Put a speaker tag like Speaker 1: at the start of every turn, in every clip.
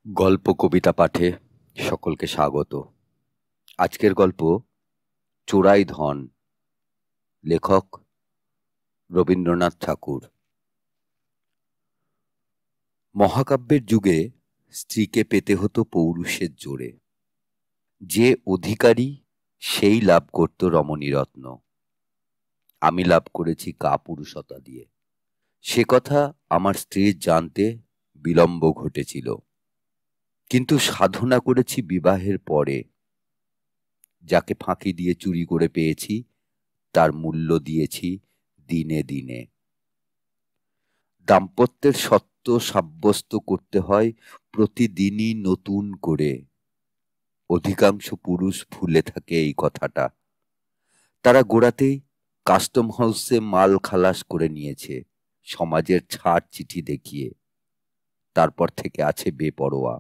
Speaker 1: গল্প কবিতা পাঠে সকলকে স্বাগত। আজকের গল্প চোরাই ধন। লেখক রবীন্দ্রনাথ ঠাকুর। মহাকাব্যের যুগে স্ত্রীকে পেতে হতো পৌরুষের জোরে। যে অধিকারী সেই লাভ করত রমণীরত্ন। আমি লাভ করেছি কাপুরুষতা দিয়ে। সে কথা আমার স্ত্রীর জানতে বিলম্ব ঘটেছিল, কিন্তু সাধনা করেছি বিবাহের পরে। যাকে ফাঁকি দিয়ে চুরি করে পেয়েছি তার মূল্য দিয়েছি দিনে দিনে। দাম্পত্যের সত্য সাব্যস্ত করতে হয় প্রতিদিনই নতুন করে। অধিকাংশ পুরুষ ভুলে থাকে এই কথাটা। তারা গোড়াতেই কাস্টম হাউসে মাল খালাস করে নিয়েছে সমাজের ছাড় চিঠি দেখিয়ে। তারপর থেকে আছে বেপরোয়া,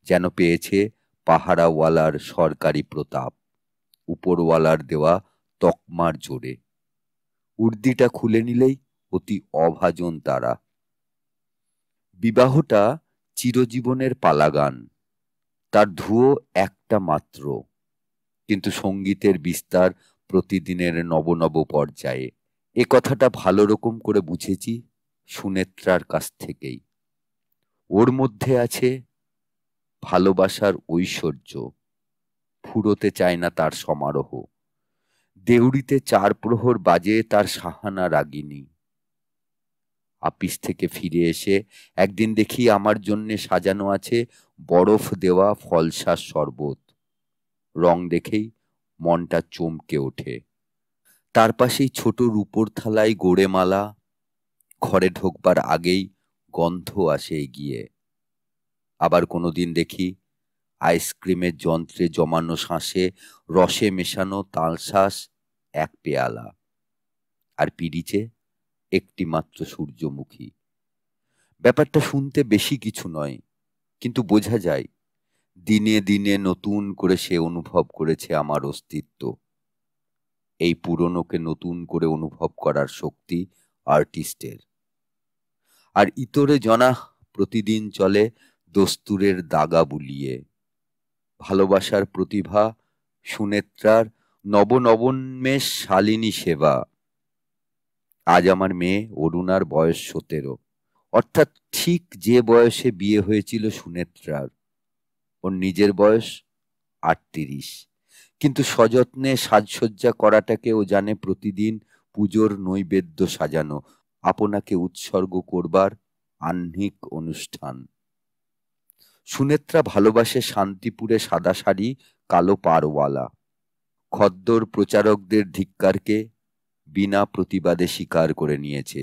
Speaker 1: যেন পেয়েছে পাহারাওয়ালার সরকারি প্রতাপ, উপরওয়ালার দেওয়া তকমার জোরে। উর্দিটা খুলে নিলেই অতি অভাজন তারা। বিবাহটা চিরজীবনের পালাগান, তার ধুয়ো একটা মাত্র, কিন্তু সঙ্গীতের বিস্তার প্রতিদিনের নব নব পর্যায়ে। এ কথাটা ভালো রকম করে বুঝেছি সুনেত্রার কাছ থেকেই। ওর মধ্যে আছে ভালোবাসার ঐশ্বর্য, ফুরোতে চায় না তার সমারোহ। দেউড়িতে 4 প্রহর বাজে তার সাহানা রাগিনী। আপিস থেকে ফিরে এসে একদিন দেখি আমার জন্যে সাজানো আছে বরফ দেওয়া ফলসার শরবত। রং দেখেই মনটা চমকে ওঠে। তার পাশেই ছোট রূপোর থালায় গোড়ে মালা। ঘরে ঢোকবার আগেই গন্ধ আসে এগিয়ে। আবার কোনোদিন দেখি আইসক্রিমের যন্ত্রে জমানো শাঁসে রসে মেশানো তালশাঁস 1 পেয়ালা, আর পিরিচে একটি মাত্র সূর্যমুখী। ব্যাপারটা শুনতে বেশি কিছু নয়, কিন্তু বোঝা যায় দিনে দিনে নতুন করে সে অনুভব করেছে আমার অস্তিত্ব। এই পুরনোকে নতুন করে অনুভব করার শক্তি আর্টিস্টের। আর ইতরে জনা প্রতিদিন চলে দস্তুরের দাগা বুলিয়ে। ভালোবাসার প্রতিভা সুনেত্রার নবনবন্মেষ শালিনী সেবা। আজ আমার মেয়ে অরুণার বয়স 17, অর্থাৎ ঠিক যে বয়সে বিয়ে হয়েছিল সুনেত্রার। ওর নিজের বয়স 38, কিন্তু সযত্নে সাজসজ্জা করাটাকে ও জানে প্রতিদিন পুজোর নৈবেদ্য সাজানো, আপনাকে উৎসর্গ করবার আহ্নিক অনুষ্ঠান। সুনেত্রা ভালোবাসে শান্তিপুরে সাদা শাড়ি, কালো পারওয়ালা। খদ্দর প্রচারকদের ধিক্কারকে বিনা প্রতিবাদে স্বীকার করে নিয়েছে।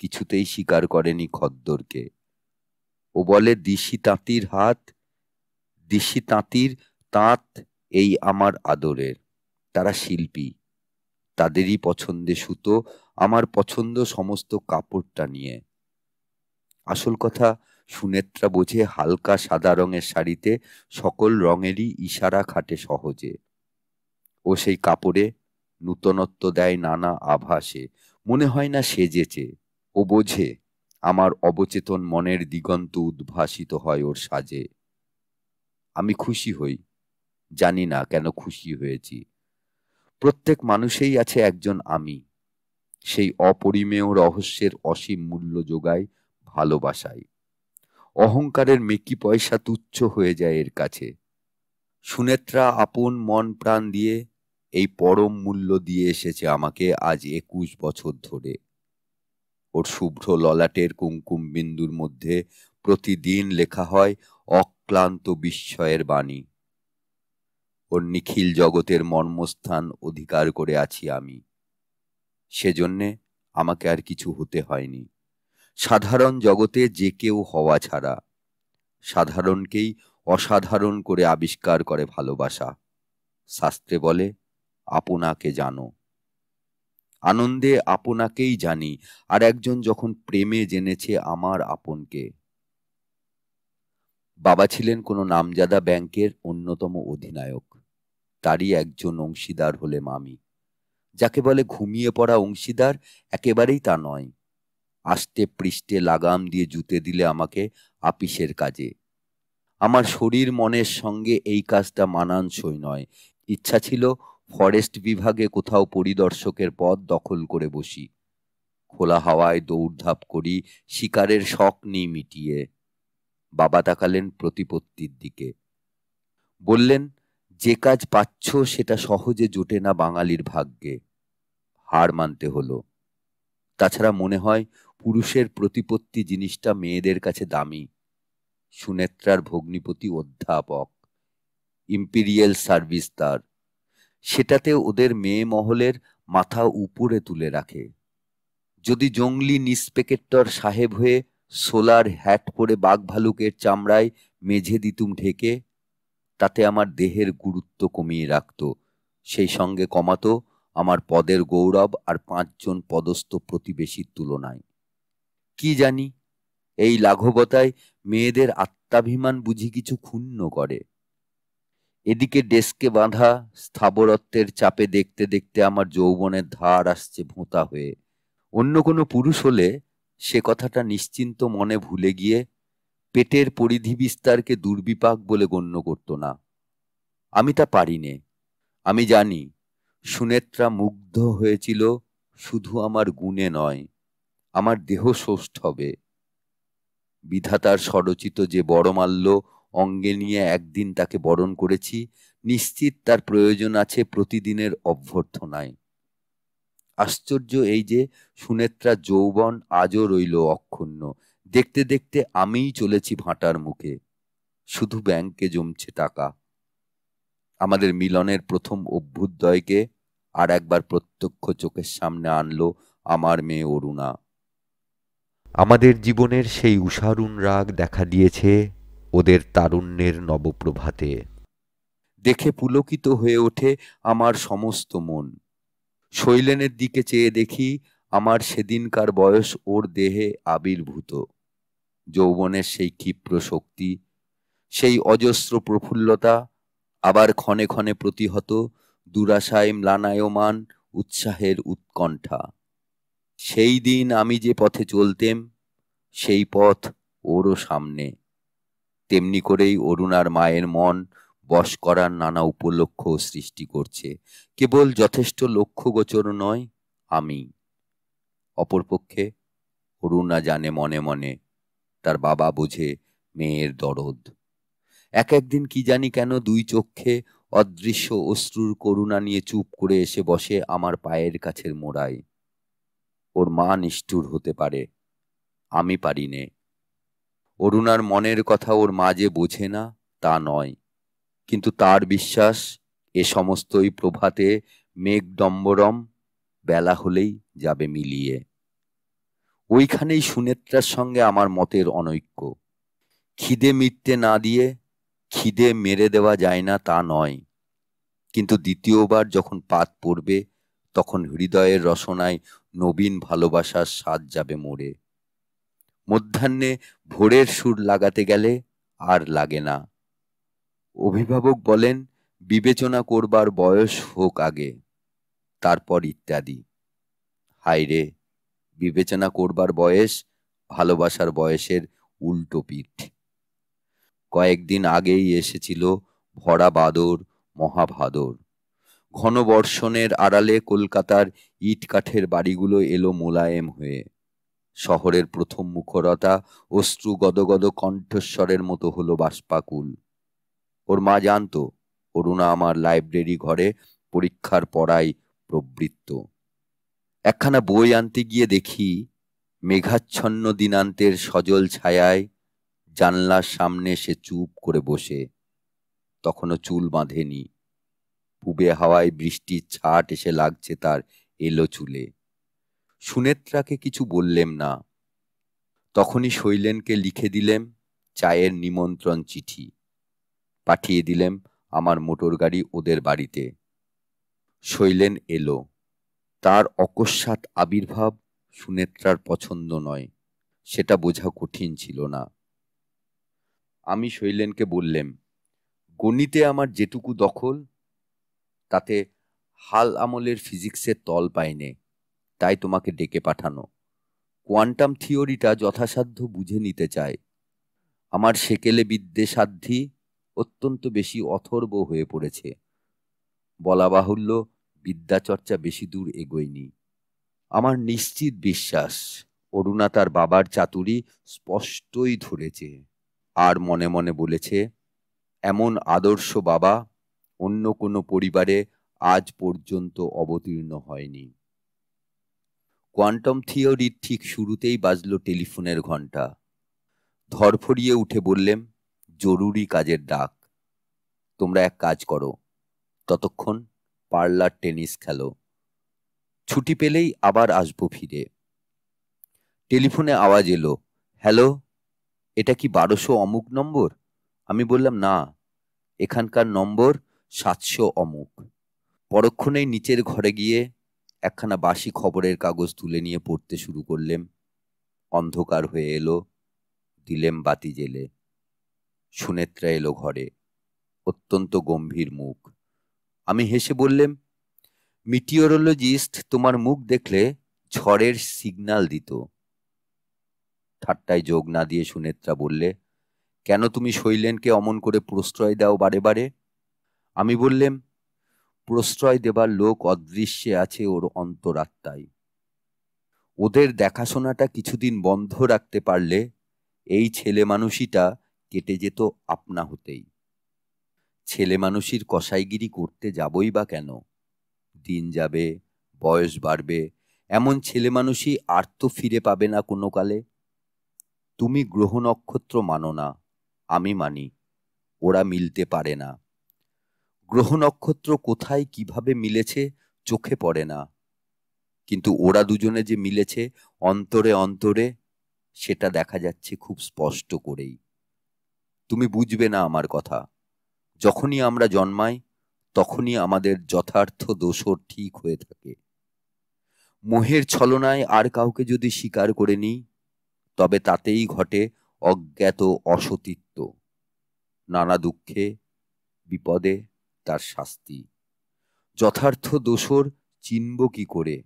Speaker 1: কিছুতেই স্বীকার করেনি খদ্দরকে। ও বলে দিশি তাঁতির হাত, দিশি তাঁতির তাঁত এই আমার আদরের। তারা শিল্পী, তাদেরই পছন্দে সুতো, আমার পছন্দ সমস্ত কাপড়টা নিয়ে। আসল কথা, সুনেত্রা বোঝে হালকা সাদা রঙের শাড়িতে সকল রঙেরই ইশারা খাটে সহজে। ও সেই কাপড়ে নূতনত্ব দেয় নানা আভাসে, মনে হয় না সেজেছে। ও বোঝে আমার অবচেতন মনের দিগন্ত উদ্ভাসিত হয় ওর সাজে। আমি খুশি হই, জানি না কেন খুশি হয়েছি। প্রত্যেক মানুষেই আছে একজন আমি। সেই অপরিমেয় রহস্যের অসীম মূল্য যোগায় ভালোবাসায়। অহংকারের মেকি পয়সা তুচ্ছ হয়ে যায় এর কাছে। সুনেত্রা আপন মন প্রাণ দিয়ে এই পরম মূল্য দিয়ে এসেছে আমাকে আজ 21 বছর ধরে। ওর শুভ্র ললাটের কুঙ্কুম বিন্দুর মধ্যে প্রতিদিন লেখা হয় অক্লান্ত বিস্ময়ের বাণী। ওর নিখিল জগতের মর্মস্থান অধিকার করে আছি আমি। সেজন্যে আমাকে আর কিছু হতে হয়নি। সাধারণ জগতে যে কেউ হওয়া ছাড়া। সাধারণকেই অসাধারণ করে আবিষ্কার করে ভালোবাসা। শাস্ত্রে বলে আপনাকে জানো। আনন্দে আপনাকেই জানি, আর একজন যখন প্রেমে জেনেছে আমার আপনকে। বাবা ছিলেন কোনো নামজাদা ব্যাংকের অন্যতম অধিনায়ক। তারই একজন অংশীদার হলে মামি। যাকে বলে ঘুমিয়ে পড়া অংশীদার, একেবারেই তা নয়। আষ্টে পৃষ্ঠে লাগাম দিয়ে জুতে দিলে আমাকে আপিসের কাজে, আমার শরীর মনের সঙ্গে এই কাজটা মানানসই নয়। ইচ্ছা ছিল ফরেস্ট বিভাগে কোথাও পরিদর্শকের পদ দখল করে বসি, খোলা হাওয়ায় দৌড়ধাপ করি, শিকারের শখ নিই মিটিয়ে। বাবা তাকালেন প্রতিপত্তির দিকে, বললেন, যে কাজ পাচ্ছ সেটা সহজে জোটে না বাঙালির ভাগ্যে। হার মানতে হলো। তাছাড়া মনে হয় পুরুষের প্রতিপত্তি জিনিসটা মেয়েদের কাছে দামি। সুনেত্রার ভগ্নিপতি অধ্যাপক, ইম্পিরিয়াল সার্ভিস তার, সেটাতে ওদের মেয়ে মহলের মাথা উপরে তুলে রাখে। যদি জংলি ইন্সপেক্টর সাহেব হয়ে সোলার হ্যাট পরে বাঘ ভালুকের চামড়ায় মেঝে দিতুম ঢেকে, তাতে আমার দেহের গুরুত্ব কমিয়ে রাখত, সেই সঙ্গে কমাতো আমার পদের গৌরব আর 5 জন পদস্থ প্রতিবেশীর তুলনায়। কি জানি, এই লাঘবতায় মেয়েদের আত্মাভিমান বুঝি কিছু ক্ষুণ্ণ করে। এদিকে ডেস্কে বাঁধা স্থাবরত্বের চাপে দেখতে দেখতে আমার যৌবনের ধার আসছে ভোঁতা হয়ে। অন্য কোনো পুরুষ হলে সে কথাটা নিশ্চিন্ত মনে ভুলে গিয়ে পেটের পরিধি বিস্তারকে দুর্বিপাক বলে গণ্য করত না। আমি তা পারি নে। আমি জানি সুনেত্রা মুগ্ধ হয়েছিল শুধু আমার গুণে নয়, আমার দেহ সৌষ্ঠবে। বিধাতার স্বরচিত যে বড়মাল্য অঙ্গে নিয়ে একদিন তাকে বরণ করেছি, নিশ্চিত তার প্রয়োজন আছে প্রতিদিনের অভ্যর্থনায়। আশ্চর্য এই যে সুনেত্রা যৌবন আজও রইল অক্ষুণ্ণ। দেখতে দেখতে আমিই চলেছি ভাঁটার মুখে, শুধু ব্যাংকে জমছে টাকা। আমাদের মিলনের প্রথম অভ্যুদয়কে আর একবার প্রত্যক্ষ চোখের সামনে আনলো আমার মেয়ে অরুণা।
Speaker 2: আমাদের জীবনের সেই উষারুণ রাগ দেখা দিয়েছে ওদের তারুণ্যের নবপ্রভাতে।
Speaker 1: দেখে পুলকিত হয়ে ওঠে আমার সমস্ত মন। শৈলেনের দিকে চেয়ে দেখি আমার সেদিনকার বয়স ওর দেহে আবির্ভূত। যৌবনের সেই ক্ষিপ্র শক্তি, সেই অজস্র প্রফুল্লতা, আবার ক্ষণে ক্ষণে প্রতিহত দুরাশায় ম্লানায়মান উৎসাহের উৎকণ্ঠা। সেই দিন আমি যে পথে চলতেম, সেই পথ ওরও সামনে। তেমনি করেই অরুণার মায়ের মন বশ করার নানা উপলক্ষ সৃষ্টি করছে। কেবল যথেষ্ট লক্ষ্যগোচর নয় আমি। অপরপক্ষে অরুণা জানে মনে মনে, তার বাবা বোঝে মেয়ের দরদ। এক একদিন কি জানি কেন 2 চক্ষে অদৃশ্য অশ্রুর করুণা নিয়ে চুপ করে এসে বসে আমার পায়ের কাছের মোড়ায়। ওর মা নিষ্ঠুর হতে পারে, আমি পারি নে। অরুণার মনের কথা ওর মা যে বোঝে না তা নয়, কিন্তু তার বিশ্বাস এ সমস্তই প্রভাতে মেঘডম্বরম বেলা হলেই যাবে মিলিয়ে। ওইখানেই সুনেত্রার সঙ্গে আমার মতের অনৈক্য। খিদে মিটতে না দিয়ে খিদে মেরে দেওয়া যায় না তা নয়, কিন্তু দ্বিতীয়বার যখন পাত পড়বে তখন হৃদয়ের রসনায় নবীন ভালোবাসার স্বাদ যাবে মরে। মধ্যাহ্নে ভোরের সুর লাগাতে গেলে আর লাগে না। অভিভাবক বলেন বিবেচনা করবার বয়স হোক আগে, তারপর ইত্যাদি। হায় রে, বিবেচনা করবার বয়স ভালোবাসার বয়সের উল্টো পিঠ। কয়েকদিন আগেই এসেছিল ভরা বাদর, মহাভাদর। ঘন বর্ষণের আড়ালে কলকাতার ইট কাঠের বাড়িগুলো এলো মোলায়েম হয়ে। শহরের প্রথম মুখরতা অশ্রু গদগদ কণ্ঠস্বরের মতো হলো বাষ্পাকুল। ওর মা জানতো অরুণা আমার লাইব্রেরি ঘরে পরীক্ষার পড়ায় প্রবৃত্ত। একখানা বই আনতে গিয়ে দেখি মেঘাচ্ছন্ন দিনান্তের সজল ছায়ায় জানলার সামনে সে চুপ করে বসে। তখনও চুল বাঁধেনি। পূবে হাওয়ায় বৃষ্টির ছাট এসে লাগছে তার এলো চুলে। সুনেত্রাকে কিছু বললেম না। তখনই শৈলেনকে লিখে দিলেম চায়ের নিমন্ত্রণ চিঠি। পাঠিয়ে দিলেম আমার মোটর গাড়ি ওদের বাড়িতে। শৈলেন এলো। তার অকস্মাৎ আবির্ভাব সুনেত্রার পছন্দ নয়, সেটা বোঝা কঠিন ছিল না। আমি শৈলেনকে বললেম, গণিতে আমার যেটুকু দখল তাতে হাল আমলের ফিজিক্সের তল পাইনে, তাই তোমাকে ডেকে পাঠানো। কোয়ান্টাম থিওরিটা যথাসাধ্য বুঝে নিতে চায়। আমার সেকেলে বিদ্যে সাধ্যি অত্যন্ত বেশি অথর্ব হয়ে পড়েছে। বলা বাহুল্য, বিদ্যাচর্চা বেশি দূর এগোয়নি। আমার নিশ্চিত বিশ্বাস অরুণা তার বাবার চাতুরি স্পষ্টই ধরেছে, আর মনে মনে বলেছে, এমন আদর্শ বাবা অন্য কোনো পরিবারে আজ পর্যন্ত অবতীর্ণ হয়নি। কোয়ান্টাম থিওরির ঠিক শুরুতেই বাজল টেলিফোনের ঘণ্টা। ধরফরিয়ে উঠে বললেম, জরুরি কাজের ডাক। তোমরা এক কাজ করো, ততক্ষণ পার্লার টেনিস খেলো, ছুটি পেলেই আবার আসবো ফিরে। টেলিফোনে আওয়াজ এলো, হ্যালো, এটা কি 1200 অমুক নম্বর? আমি বললাম, না, এখানকার নম্বর 700 অমুক। পরক্ষণেই নিচের ঘরে গিয়ে একখানা বাসি খবরের কাগজ তুলে নিয়ে পড়তে শুরু করলেম। অন্ধকার হয়ে এলো, দিলেম বাতি জেলে। সুনেত্রা এলো ঘরে, অত্যন্ত গম্ভীর মুখ। আমি হেসে বললেম, মিটিওরোলজিস্ট তোমার মুখ দেখলে ঝড়ের সিগন্যাল দিত। ঠাট্টায় যোগ না দিয়ে সুনেত্রা বললে, কেন তুমি শৈলেনকে অমন করে প্রশ্রয় দাও বারে বারে? আমি বললেম, প্রশ্রয় দেবার লোক অদৃশ্যে আছে ওর অন্তরাত্মায়। ওদের দেখাশোনাটা কিছুদিন বন্ধ রাখতে পারলে এই ছেলে মানুষিটা কেটে যেত আপনা হতেই। ছেলে মানুষির কসাইগিরি করতে যাবই বা কেন? দিন যাবে, বয়স বাড়বে, এমন ছেলে মানুষই আর তো ফিরে পাবে না কোনো কালে। তুমি গ্রহ নক্ষত্র মানো না, আমি মানি, ওরা মিলতে পারে না। গ্রহ নক্ষত্র কোথায় কিভাবে মিলেছে চোখে পড়ে না, কিন্তু ওরা দুজনে যে মিলেছে অন্তরে অন্তরে, সেটা দেখা যাচ্ছে খুব স্পষ্ট করেই। তুমি বুঝবে না আমার কথা। যখনই আমরা জন্মাই তখনই আমাদের যথার্থ দোসর ঠিক হয়ে থাকে। মোহের ছলনায় আর কাউকে যদি স্বীকার করে নিই, তবে তাতেই ঘটে অজ্ঞাত অসতীত্ব। নানা দুঃখে বিপদে তার শাস্তি। যথার্থ দোসর চিনব কি করে?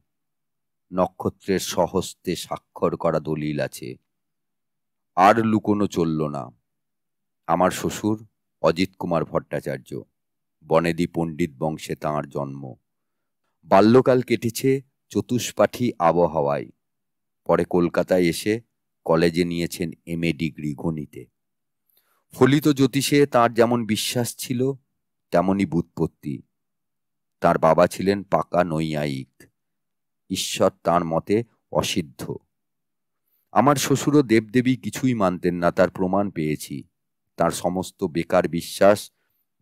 Speaker 1: নক্ষত্রের স্বহস্তে স্বাক্ষর করা দলিল আছে। আর লুকোনো চলল না। আমার শ্বশুর অজিত কুমার ভট্টাচার্য, বনেদি পণ্ডিত বংশে তাঁর জন্ম। বাল্যকাল কেটেছে চতুষ্পাঠী আবহাওয়ায়। পরে কলকাতায় এসে কলেজে নিয়েছেন MA ডিগ্রি গণিতে। ফলিত জ্যোতিষে তাঁর যেমন বিশ্বাস ছিল, তেমনি ব্যুৎপত্তি। তার বাবা ছিলেন পাকা নৈয়ায়িক। ঈশ্বর তাঁর মতে অসিদ্ধ। আমার শ্বশুরও দেবদেবী কিছুই মানতেন না, তার প্রমাণ পেয়েছি। তার সমস্ত বেকার বিশ্বাস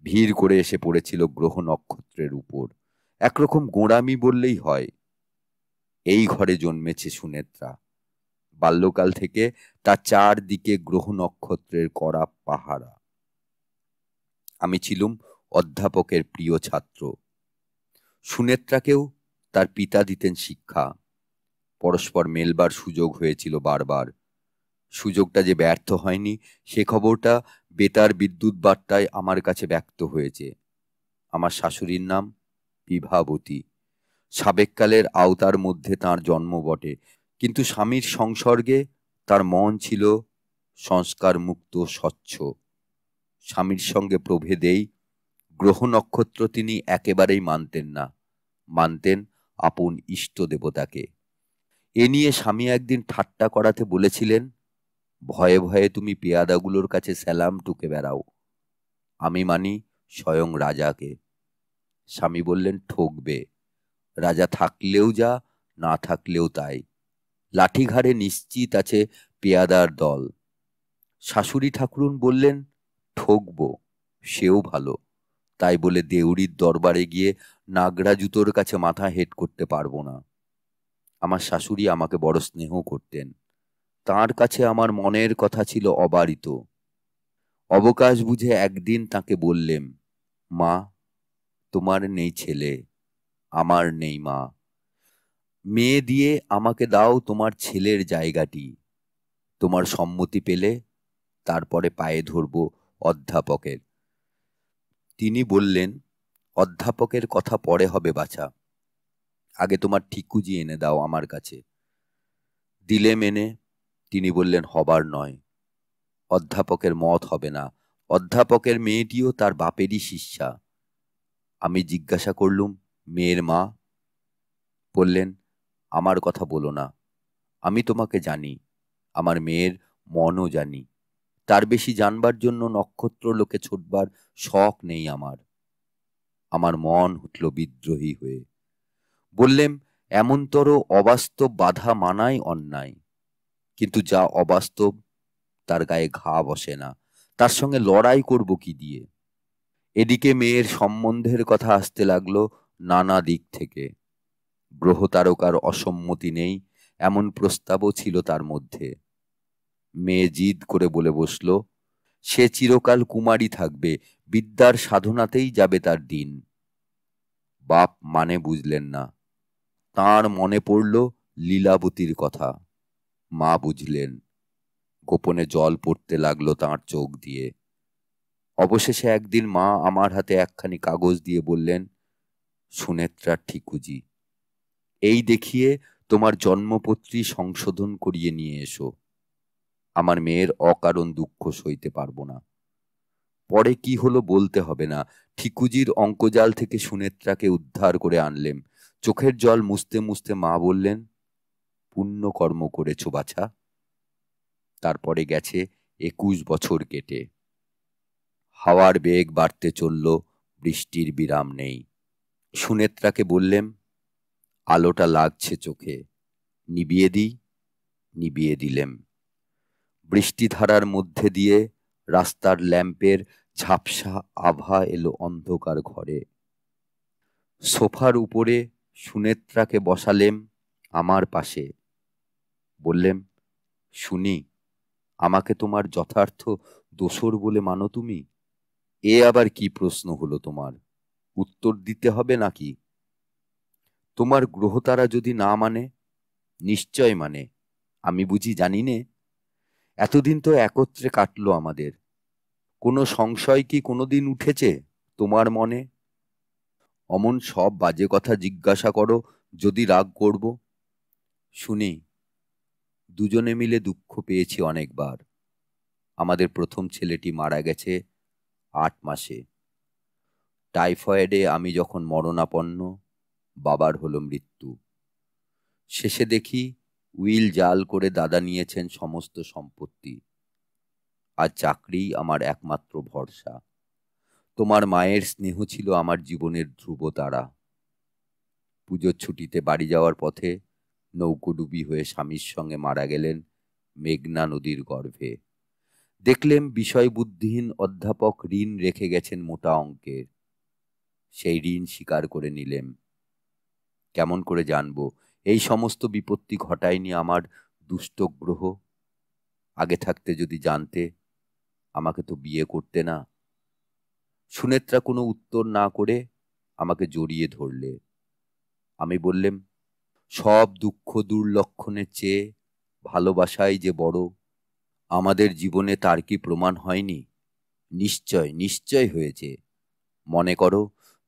Speaker 1: ভিড় করে এসে পড়েছিল গ্রহ নক্ষত্রের উপর। একরকম গোঁড়ামি বললেই হয়। এই ঘরে জন্মেছে সুনেত্রা। বাল্যকাল থেকে তার চারদিকে গ্রহ নক্ষত্রের কড়া পাহারা। আমি ছিলুম অধ্যাপকের প্রিয় ছাত্র। সুনেত্রাকেও তার পিতা দিতেন শিক্ষা। পরস্পর মেলবার সুযোগ হয়েছিল বারবার। সুযোগটা যে ব্যর্থ হয়নি সে খবরটা বেতার বিদ্যুৎ বার্তায় আমার কাছে ব্যক্ত হয়েছে। আমার শাশুড়ির নাম বিভাবতী। সাবেককালের আওতার মধ্যে তাঁর জন্ম বটে, কিন্তু স্বামীর সংসর্গে তার মন ছিল সংস্কার মুক্ত, স্বচ্ছ। স্বামীর সঙ্গে প্রভেদেই গ্রহ নক্ষত্র তিনি একেবারেই মানতেন না, মানতেন আপন ইষ্ট দেবতাকে। এ নিয়ে স্বামী একদিন ঠাট্টা করাতে বলেছিলেন, ভয়ে ভয়ে তুমি পেয়াদাগুলোর কাছে সালাম টুকে বেড়াও, আমি মানি স্বয়ং রাজাকে। স্বামী বললেন, ঠকবে, রাজা থাকলেও যা, না থাকলেও তাই। লাঠিঘাড়ে নিশ্চিত আছে পেয়াদার দল। শাশুড়ি ঠাকুরুন বললেন, ঠকবো, সেও ভালো। তাই বলে দেউড়ির দরবারে গিয়ে নাগরা জুতোর কাছে মাথা হেঁট করতে পারবো না। আমার শাশুড়ি আমাকে বড় স্নেহ করতেন। তাঁর কাছে আমার মনের কথা ছিল অবারিত। অবকাশ বুঝে একদিন তাকে বললেম, মা, তোমার নেই ছেলে, আমার নেই মা, মেয়ে দিয়ে আমাকে দাও তোমার ছেলের জায়গাটি। তোমার সম্মতি পেলে তারপরে পায়ে ধরব অধ্যাপকের। তিনি বললেন, অধ্যাপকের কথা পরে হবে বাছা, আগে তোমার ঠিকুজি এনে দাও আমার কাছে। দিলেম এনে। তিনি বললেন, হবার নয়, অধ্যাপকের মত হবে না। অধ্যাপকের মেয়েটিও তার বাপেরই শিষ্যা। আমি জিজ্ঞাসা করলুম, মেয়ের মা? বললেন, আমার কথা বলো না। আমি তোমাকে জানি, আমার মেয়ের মনও জানি। তার বেশি জানবার জন্য নক্ষত্র লোকে ছুটবার শখ নেই আমার। আমার মন উঠল বিদ্রোহী হয়ে। বললেম, এমনতর অবাস্তব বাধা মানাই অন্যায়। কিন্তু যা অবাস্তব তার গায়ে ঘা বসে না, তার সঙ্গে লড়াই করব কি দিয়ে? এদিকে মেয়ের সম্বন্ধের কথা আসতে লাগলো নানা দিক থেকে। গ্রহ তারকার অসম্মতি নেই এমন প্রস্তাবও ছিল তার মধ্যে। মেয়ে জিদ করে বলে বসল, সে চিরকাল কুমারী থাকবে, বিদ্যার সাধনাতেই যাবে তার দিন। বাপ মানে বুঝলেন না। তাঁর মনে পড়ল লীলাবতীর কথা। মা বুঝলেন। গোপনে জল পড়তে লাগলো তাঁর চোখ দিয়ে। অবশেষে একদিন মা আমার হাতে একখানি কাগজ দিয়ে বললেন, সুনেত্রার ঠিকুজি, এই দেখিয়ে তোমার জন্মপত্রী সংশোধন করিয়ে নিয়ে এসো। আমার মেয়ের অকারণ দুঃখ সইতে পারবো না। পরে কি হলো বলতে হবে না। ঠিকুজির অঙ্কজাল থেকে সুনেত্রাকে উদ্ধার করে আনলেম। চোখের জল মুছতে মুছতে মা বললেন, পুণ্যকর্ম করেছ বাছা। তারপরে গেছে 21 বছর কেটে। হাওয়ার বেগ বাড়তে চলল, বৃষ্টির বিরাম নেই। সুনেত্রাকে বললেম, আলোটা লাগছে চোখে, নিবিয়ে দিই। নিবিয়ে দিলেম। বৃষ্টিধারার মধ্যে দিয়ে রাস্তার ল্যাম্পের ঝাপসা আভা এলো অন্ধকার ঘরে। সোফার উপরে সুনেত্রাকে বসালেম আমার পাশে। বললেম, শুনি, আমাকে তোমার যথার্থ দোসর বলে মানো তুমি? এ আবার কি প্রশ্ন হলো তোমার? উত্তর দিতে হবে নাকি? তোমার গ্রহতারা যদি না মানে? নিশ্চয় মানে। আমি বুঝি জানি নে? এতদিন তো একত্রে কাটলো আমাদের। কোনো সংশয় কি কোনোদিন উঠেছে তোমার মনে? অমন সব বাজে কথা জিজ্ঞাসা করো, যদি রাগ করব। শুনি, দুজনে মিলে দুঃখ পেয়েছি অনেকবার। আমাদের প্রথম ছেলেটি মারা গেছে 8 মাসে। টাইফয়েডে আমি যখন মরণাপন্ন, বাবার হলো মৃত্যু। শেষে দেখি উইল জাল করে দাদা নিয়েছেন সমস্ত সম্পত্তি। আর চাকরিই আমার একমাত্র ভরসা। তোমার মায়ের স্নেহ ছিল আমার জীবনের ধ্রুবতারা। পুজোর ছুটিতে বাড়ি যাওয়ার পথে নৌকোডুবি হয়ে স্বামীর সঙ্গে মারা গেলেন মেঘনা নদীর গর্ভে। দেখলেম বিষয় বুদ্ধিহীন অধ্যাপক ঋণ রেখে গেছেন মোটা অঙ্কের। সেই ঋণ স্বীকার করে নিলেম। কেমন করে জানবো এই সমস্ত বিপত্তি ঘটায়নি আমার দুষ্ট গ্রহ? আগে থাকতে যদি জানতে, আমাকে তো বিয়ে করতে না। সুনেত্রা কোনো উত্তর না করে আমাকে জড়িয়ে ধরলে। আমি বললেম, সব দুঃখ দুর্লক্ষণের চেয়ে ভালোবাসাই যে বড়। আমাদের জীবনে তার কি প্রমাণ হয়নি? নিশ্চয় নিশ্চয় হয়েছে। মনে করো,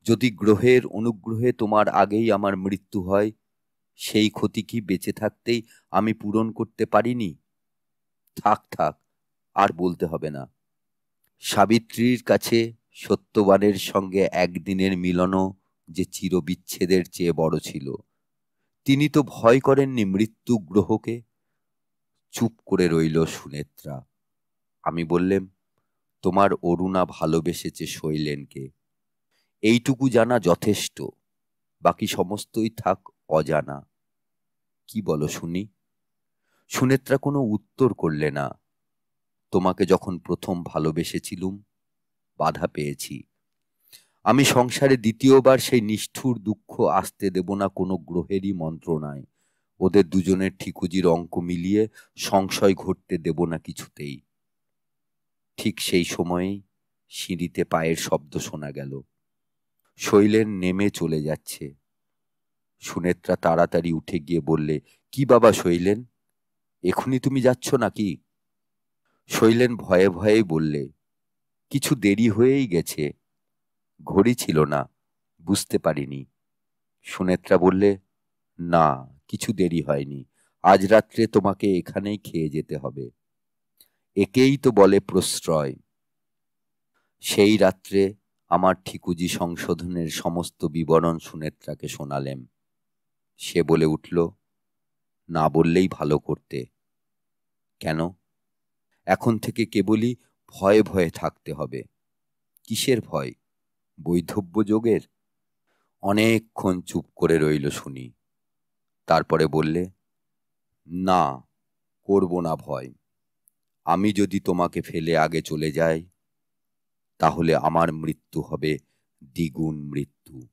Speaker 1: যদি গ্রহের অনুগ্রহে তোমার আগেই আমার মৃত্যু হয়, সেই ক্ষতি কি বেঁচে থাকতেই আমি পূরণ করতে পারিনি? থাক থাক, আর বলতে হবে না। সাবিত্রীর কাছে সত্যবানের সঙ্গে একদিনের মিলনও যে চিরবিচ্ছেদের চেয়ে বড় ছিল। তিনি তো ভয় করেননি মৃত্যু গ্রহকে। চুপ করে রইল সুনেত্রা। আমি বললেম, তোমার অরুণা ভালোবেসেছে শৈলেনকে, এইটুকু জানা যথেষ্ট। বাকি সমস্তই থাক অজানা। কি বলো শুনি? সুনেত্রা কোনো উত্তর করলে না। তোমাকে যখন প্রথম ভালোবেসেছিলুম, বাধা পেয়েছি। আমি সংসারে দ্বিতীয়বার সেই নিষ্ঠুর দুঃখ আসতে দেব না কোনো গ্রহেরই মন্ত্রণায়। ওদের দুজনের ঠিকুজির অঙ্ক মিলিয়ে সংশয় ঘটতে দেব না কিছুতেই। ঠিক সেই সময়েই সিঁড়িতে পায়ের শব্দ শোনা গেল। শৈলেন নেমে চলে যাচ্ছে। সুনেত্রা তাড়াতাড়ি উঠে গিয়ে বললে, কি বাবা শৈলেন, এখনই তুমি যাচ্ছ নাকি? শৈলেন ভয়ে ভয়েই বললে, কিছু দেরি হয়েই গেছে, ঘড়ি ছিল না, বুঝতে পারিনি। সুনেত্রা বললে, না, কিছু দেরি হয়নি, আজ রাত্রে তোমাকে এখানেই খেয়ে যেতে হবে। একেই তো বলে প্রশ্রয়। সেই রাত্রে আমার ঠিকুজি সংশোধনের সমস্ত বিবরণ সুনেত্রাকে শোনালেম। সে বলে উঠল, না বললেই ভালো করতে। কেন? এখন থেকে কেবলই ভয়ে ভয়ে থাকতে হবে। কিসের ভয়? বৈধব্য যোগের? অনেকক্ষণ চুপ করে রইল শুনি। তারপরে বললে, না, করব না ভয়। আমি যদি তোমাকে ফেলে আগে চলে যাই, তাহলে আমার মৃত্যু হবে দ্বিগুণ মৃত্যু।